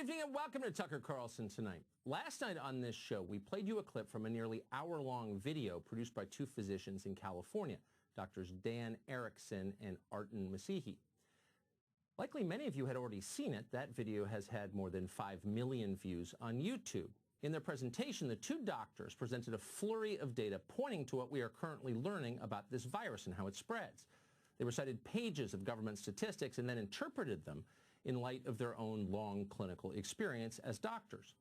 evening and welcome to Tucker Carlson Tonight. Last night on this show, we played you a clip from a nearly hour-long video produced by two physicians in California, Drs. Dan Erickson and Artin Masihi. Likely many of you had already seen it. That video has had more than 5 million views on YouTube. In their presentation, the two doctors presented a flurry of data pointing to what we are currently learning about this virus and how it spreads. They recited pages of government statistics and then interpreted them in light of their own long clinical experience as doctors.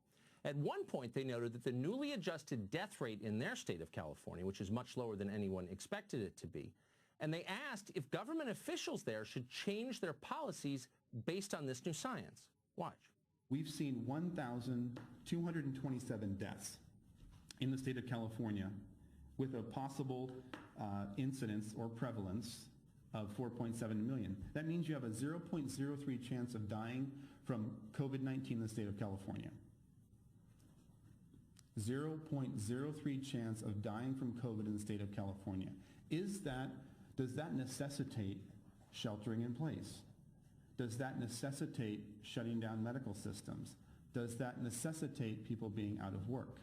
At one point, they noted that the newly adjusted death rate in their state of California, which is much lower than anyone expected it to be, and they asked if government officials there should change their policies based on this new science. Watch. We've seen 1,227 deaths in the state of California with a possible incidence or prevalence of 4.7 million. That means you have a 0.03 chance of dying from COVID-19 in the state of California. 0.03 chance of dying from COVID in the state of California. Does that necessitate sheltering in place? Does that necessitate shutting down medical systems? Does that necessitate people being out of work?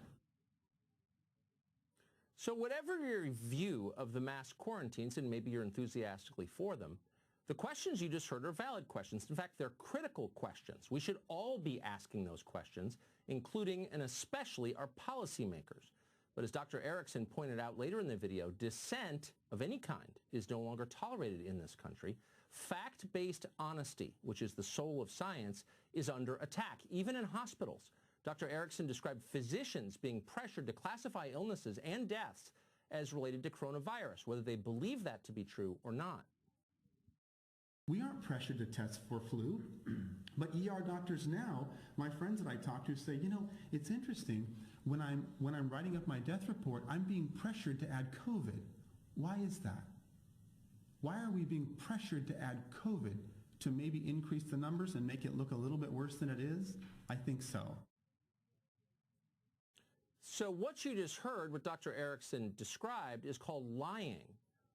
So whatever your view of the mass quarantines, and maybe you're enthusiastically for them, the questions you just heard are valid questions. In fact, they're critical questions. We should all be asking those questions, including and especially our policymakers. But as Dr. Erickson pointed out later in the video, dissent of any kind is no longer tolerated in this country. Fact-based honesty, which is the soul of science, is under attack, even in hospitals. Dr. Erickson described physicians being pressured to classify illnesses and deaths as related to coronavirus, whether they believe that to be true or not. We aren't pressured to test for flu, but ER doctors now, my friends that I talk to say, you know, it's interesting, when I'm writing up my death report, I'm being pressured to add COVID. Why is that? Why are we being pressured to add COVID to maybe increase the numbers and make it look a little bit worse than it is? I think so. So what you just heard, what Dr. Erickson described, is called lying.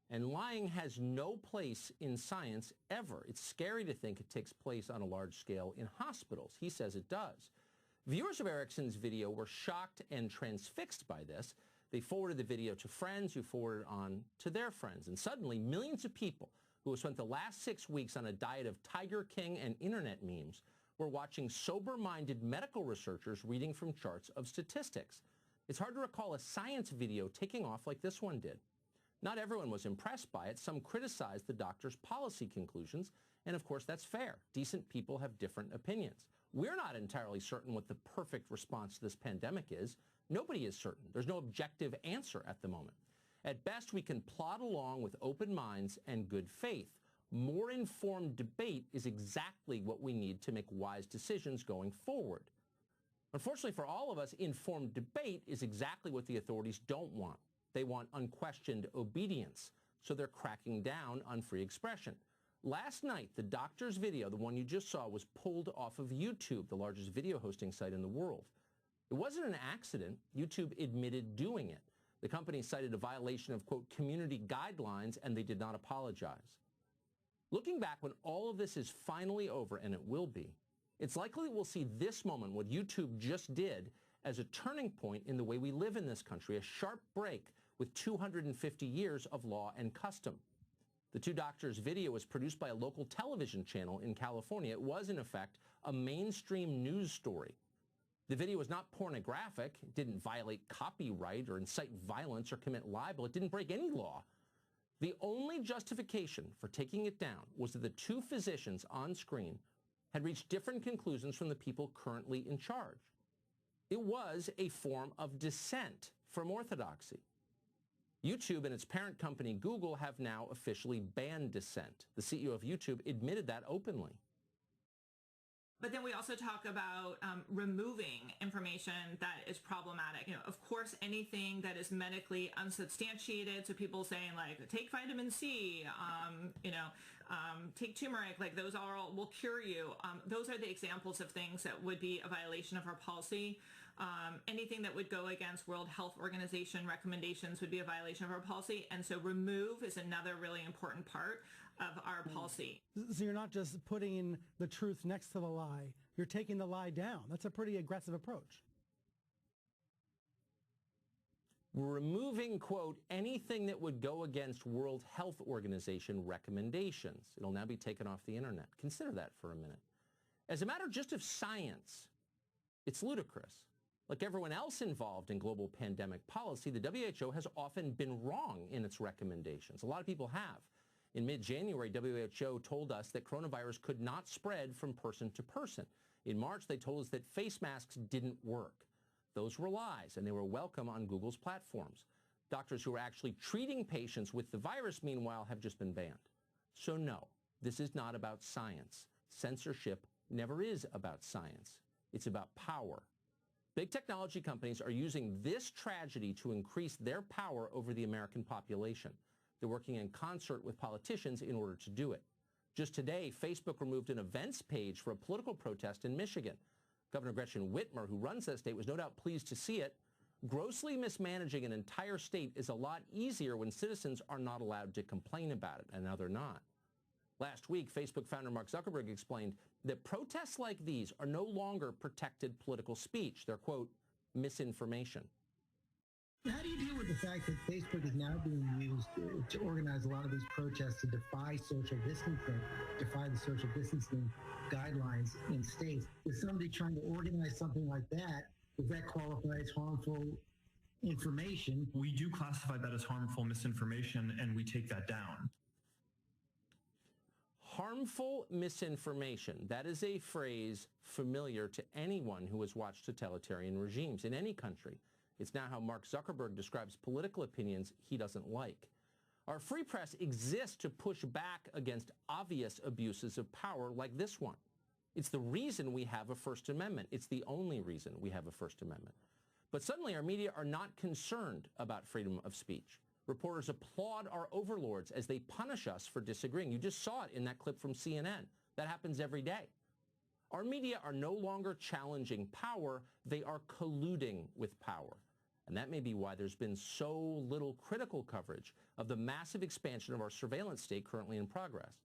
And lying has no place in science ever. It's scary to think it takes place on a large scale in hospitals. He says it does. Viewers of Erickson's video were shocked and transfixed by this. They forwarded the video to friends who forwarded it on to their friends. And suddenly, millions of people who have spent the last 6 weeks on a diet of Tiger King and internet memes were watching sober-minded medical researchers reading from charts of statistics. It's hard to recall a science video taking off like this one did. Not everyone was impressed by it. Some criticized the doctor's policy conclusions, and of course that's fair. Decent people have different opinions. We're not entirely certain what the perfect response to this pandemic is. Nobody is certain. There's no objective answer at the moment. At best, we can plod along with open minds and good faith. More informed debate is exactly what we need to make wise decisions going forward. Unfortunately for all of us, informed debate is exactly what the authorities don't want. They want unquestioned obedience, so they're cracking down on free expression. Last night, the doctor's video, the one you just saw, was pulled off of YouTube, the largest video hosting site in the world. It wasn't an accident. YouTube admitted doing it. The company cited a violation of, quote, community guidelines, and they did not apologize. Looking back, when all of this is finally over, and it will be, it's likely that we'll see this moment, what YouTube just did, as a turning point in the way we live in this country, a sharp break with 250 years of law and custom. The two doctors' video was produced by a local television channel in California. It was, in effect, a mainstream news story. The video was not pornographic. It didn't violate copyright or incite violence or commit libel. It didn't break any law. The only justification for taking it down was that the two physicians on screen had reached different conclusions from the people currently in charge. It was a form of dissent from orthodoxy. YouTube and its parent company Google have now officially banned dissent. The CEO of YouTube admitted that openly. But then we also talk about removing information that is problematic. You know, of course, anything that is medically unsubstantiated. So people saying like, take vitamin C, take turmeric, like those all will cure you. Those are the examples of things that would be a violation of our policy. Anything that would go against World Health Organization recommendations would be a violation of our policy. And so remove is another really important part of our policy. So you're not just putting the truth next to the lie. you're taking the lie down. That's a pretty aggressive approach. We're removing, quote, anything that would go against World Health Organization recommendations. It'll now be taken off the internet. Consider that for a minute. As a matter just of science, it's ludicrous. Like everyone else involved in global pandemic policy, the WHO has often been wrong in its recommendations. A lot of people have. In mid-January, WHO told us that coronavirus could not spread from person to person. In March, they told us that face masks didn't work. Those were lies, and they were welcome on Google's platforms. Doctors who are actually treating patients with the virus, meanwhile, have just been banned. So no, this is not about science. Censorship never is about science. It's about power. Big technology companies are using this tragedy to increase their power over the American population. They're working in concert with politicians in order to do it. Just today, Facebook removed an events page for a political protest in Michigan. Governor Gretchen Whitmer, who runs that state, was no doubt pleased to see it. Grossly mismanaging an entire state is a lot easier when citizens are not allowed to complain about it, and now they're not. Last week, Facebook founder Mark Zuckerberg explained that protests like these are no longer protected political speech. They're, quote, misinformation. How do you deal with the fact that Facebook is now being used to organize a lot of these protests to defy social distancing, defy the social distancing guidelines in states? Is somebody trying to organize something like that, does that qualify as harmful information? We do classify that as harmful misinformation, and we take that down. Harmful misinformation. That is a phrase familiar to anyone who has watched totalitarian regimes in any country. It's now how Mark Zuckerberg describes political opinions he doesn't like. Our free press exists to push back against obvious abuses of power like this one. It's the reason we have a First Amendment. It's the only reason we have a First Amendment. But suddenly our media are not concerned about freedom of speech. Reporters applaud our overlords as they punish us for disagreeing. You just saw it in that clip from CNN. That happens every day. Our media are no longer challenging power. They are colluding with power. And that may be why there's been so little critical coverage of the massive expansion of our surveillance state currently in progress.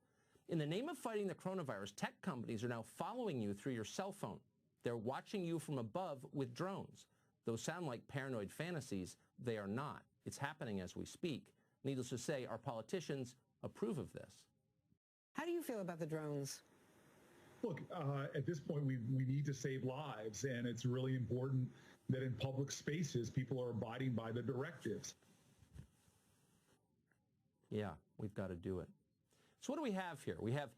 In the name of fighting the coronavirus, tech companies are now following you through your cell phone. They're watching you from above with drones. Those sound like paranoid fantasies. They are not. It's happening as we speak. Needless to say, our politicians approve of this. How do you feel about the drones? Look, at this point, we need to save lives, and it's really important that in public spaces, people are abiding by the directives. Yeah, we've got to do it. So what do we have here? We have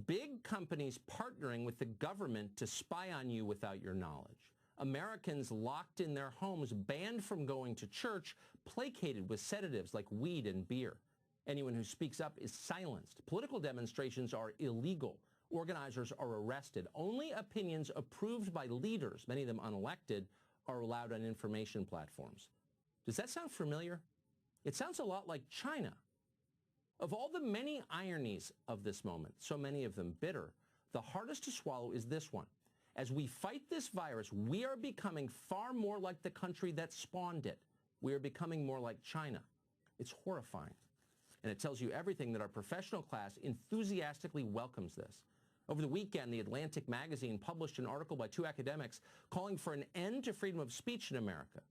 big companies partnering with the government to spy on you without your knowledge. Americans locked in their homes, banned from going to church, placated with sedatives like weed and beer. Anyone who speaks up is silenced. Political demonstrations are illegal. Organizers are arrested. Only opinions approved by leaders, many of them unelected, are allowed on information platforms. Does that sound familiar? It sounds a lot like China. Of all the many ironies of this moment, so many of them bitter, the hardest to swallow is this one. As we fight this virus, we are becoming far more like the country that spawned it. We are becoming more like China. It's horrifying. And it tells you everything that our professional class enthusiastically welcomes this. Over the weekend, The Atlantic magazine published an article by two academics calling for an end to freedom of speech in America.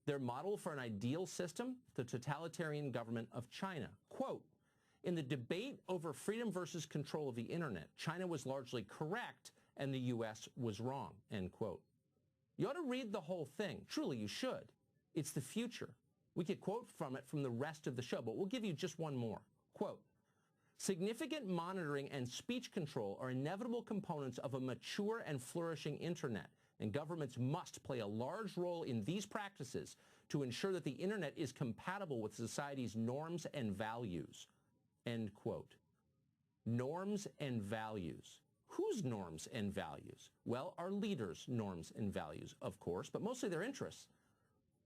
Their model for an ideal system, the totalitarian government of China. Quote, in the debate over freedom versus control of the internet, China was largely correct and the U.S. was wrong, end quote. You ought to read the whole thing. Truly, you should. It's the future. We could quote from it from the rest of the show, but we'll give you just one more. Quote, significant monitoring and speech control are inevitable components of a mature and flourishing internet, and governments must play a large role in these practices to ensure that the internet is compatible with society's norms and values. End quote. Norms and values. Whose norms and values? Well, our leaders' norms and values, of course, but mostly their interests.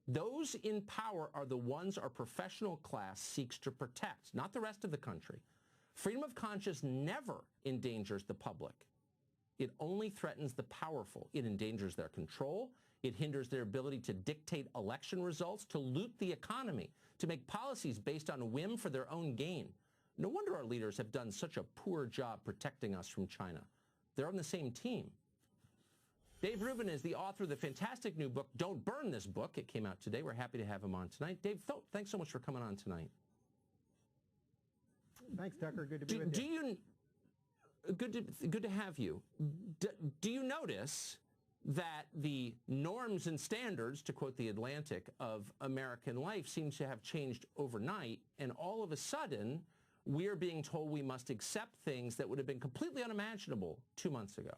Those in power are the ones our professional class seeks to protect, not the rest of the country. Freedom of conscience never endangers the public. It only threatens the powerful. It endangers their control. It hinders their ability to dictate election results, to loot the economy, to make policies based on whim for their own gain. No wonder our leaders have done such a poor job protecting us from China. They're on the same team. Dave Rubin is the author of the fantastic new book, Don't Burn This Book. It came out today. We're happy to have him on tonight. Dave, thanks so much for coming on tonight. Thanks, Tucker. Good to be with you. Good to have you. Do you notice that the norms and standards, to quote The Atlantic, of American life seems to have changed overnight, and all of a sudden, we're being told we must accept things that would have been completely unimaginable 2 months ago?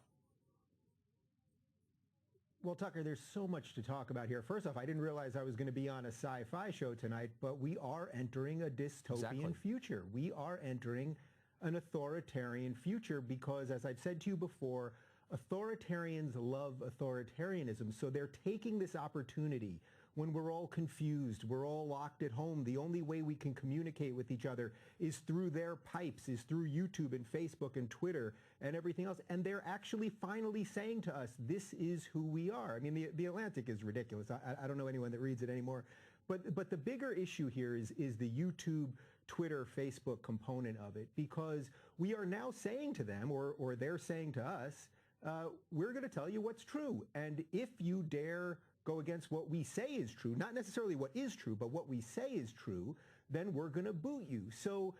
Well, Tucker, there's so much to talk about here. First off, I didn't realize I was going to be on a sci-fi show tonight, but we are entering a dystopian future. We are entering an authoritarian future because, as I've said to you before, authoritarians love authoritarianism. So they're taking this opportunity when we're all confused, we're all locked at home. The only way we can communicate with each other is through their pipes, is through YouTube and Facebook and Twitter and everything else. And they're actually finally saying to us, this is who we are. I mean, the Atlantic is ridiculous. I don't know anyone that reads it anymore. But the bigger issue here is the YouTube, Twitter, Facebook component of it, because we are now saying to them, or they're saying to us, we're going to tell you what's true. And if you dare go against what we say is true, not necessarily what is true, but what we say is true, then we're going to boot you. So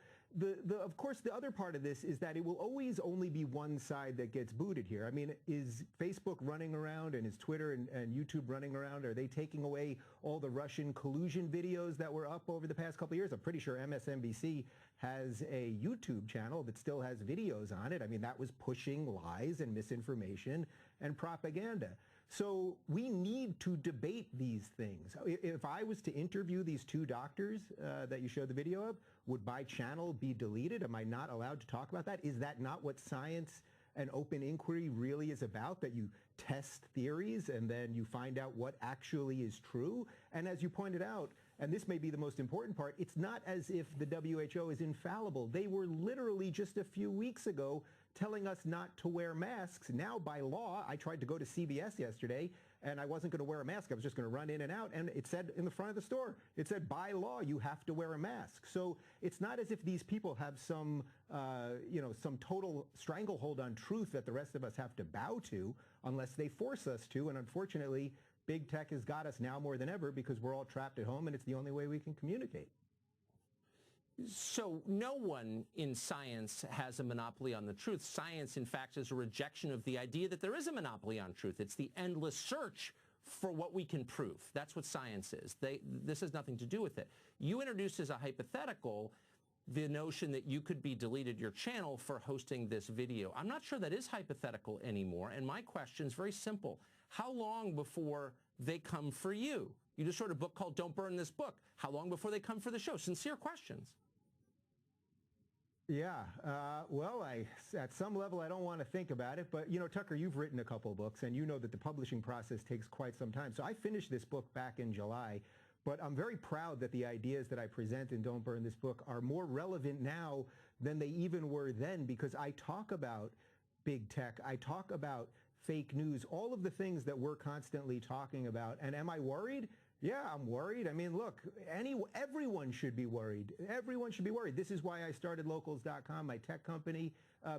of course, the other part of this is that it will always only be one side that gets booted here. I mean, is Facebook running around and is Twitter and YouTube running around? Are they taking away all the Russian collusion videos that were up over the past couple of years? I'm pretty sure MSNBC has a YouTube channel that still has videos on it. I mean, that was pushing lies and misinformation and propaganda. So we need to debate these things. If I was to interview these two doctors that you showed the video of, would my channel be deleted? Am I not allowed to talk about that? Is that not what science and open inquiry really is about, that you test theories and then you find out what actually is true? And as you pointed out, and this may be the most important part, it's not as if the WHO is infallible. They were literally just a few weeks ago telling us not to wear masks. Now, by law, I tried to go to CVS yesterday, and I wasn't going to wear a mask. I was just going to run in and out, and it said in the front of the store, it said, by law, you have to wear a mask. So it's not as if these people have some, some total stranglehold on truth that the rest of us have to bow to unless they force us to, and unfortunately, big tech has got us now more than ever because we're all trapped at home, and it's the only way we can communicate. So no one in science has a monopoly on the truth. Science, in fact, is a rejection of the idea that there is a monopoly on truth. It's the endless search for what we can prove. That's what science is. This has nothing to do with it. You introduced as a hypothetical the notion that you could be deleted your channel for hosting this video. I'm not sure that is hypothetical anymore, and my question is very simple. How long before they come for you? You just wrote a book called Don't Burn This Book. How long before they come for the show? Sincere questions. Yeah, well, at some level, I don't want to think about it, but, you know, Tucker, you've written a couple of books, and you know that the publishing process takes quite some time. So I finished this book back in July, but I'm very proud that the ideas that I present in Don't Burn This Book are more relevant now than they even were then, because I talk about big tech, I talk about fake news, all of the things that we're constantly talking about. And am I worried? Yeah, I'm worried. I mean, look, everyone should be worried. Everyone should be worried. This is why I started Locals.com, my tech company,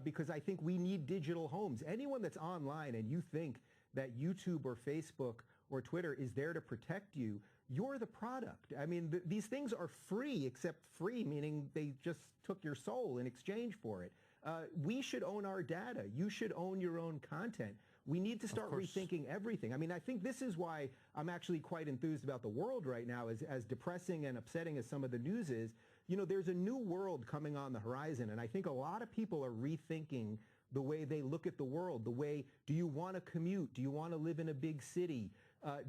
because I think we need digital homes. Anyone that's online and you think that YouTube or Facebook or Twitter is there to protect you, you're the product. I mean, these things are free, except free, meaning they just took your soul in exchange for it. We should own our data. You should own your own content. We need to start rethinking everything. I mean, I think this is why I'm actually quite enthused about the world right now, as depressing and upsetting as some of the news is. You know, there's a new world coming on the horizon, and I think a lot of people are rethinking the way they look at the world, the way, do you want to commute? Do you want to live in a big city?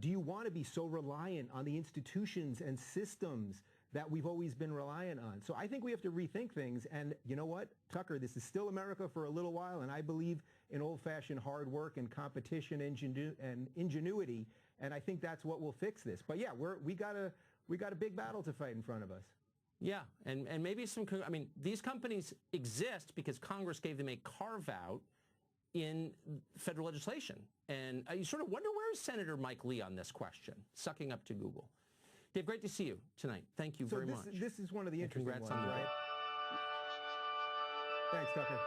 Do you want to be so reliant on the institutions and systems that we've always been reliant on? So I think we have to rethink things. And you know what, Tucker, this is still America for a little while, and I believe in old-fashioned hard work and competition and ingenuity, and I think that's what will fix this. But yeah, we got a big battle to fight in front of us. Yeah, and maybe I mean, these companies exist because Congress gave them a carve-out in federal legislation. And you sort of wonder, where is Senator Mike Lee on this question, sucking up to Google? Dave, great to see you tonight. Thank you very much. This is one of the interesting ones, congrats on the right? Thanks, Tucker.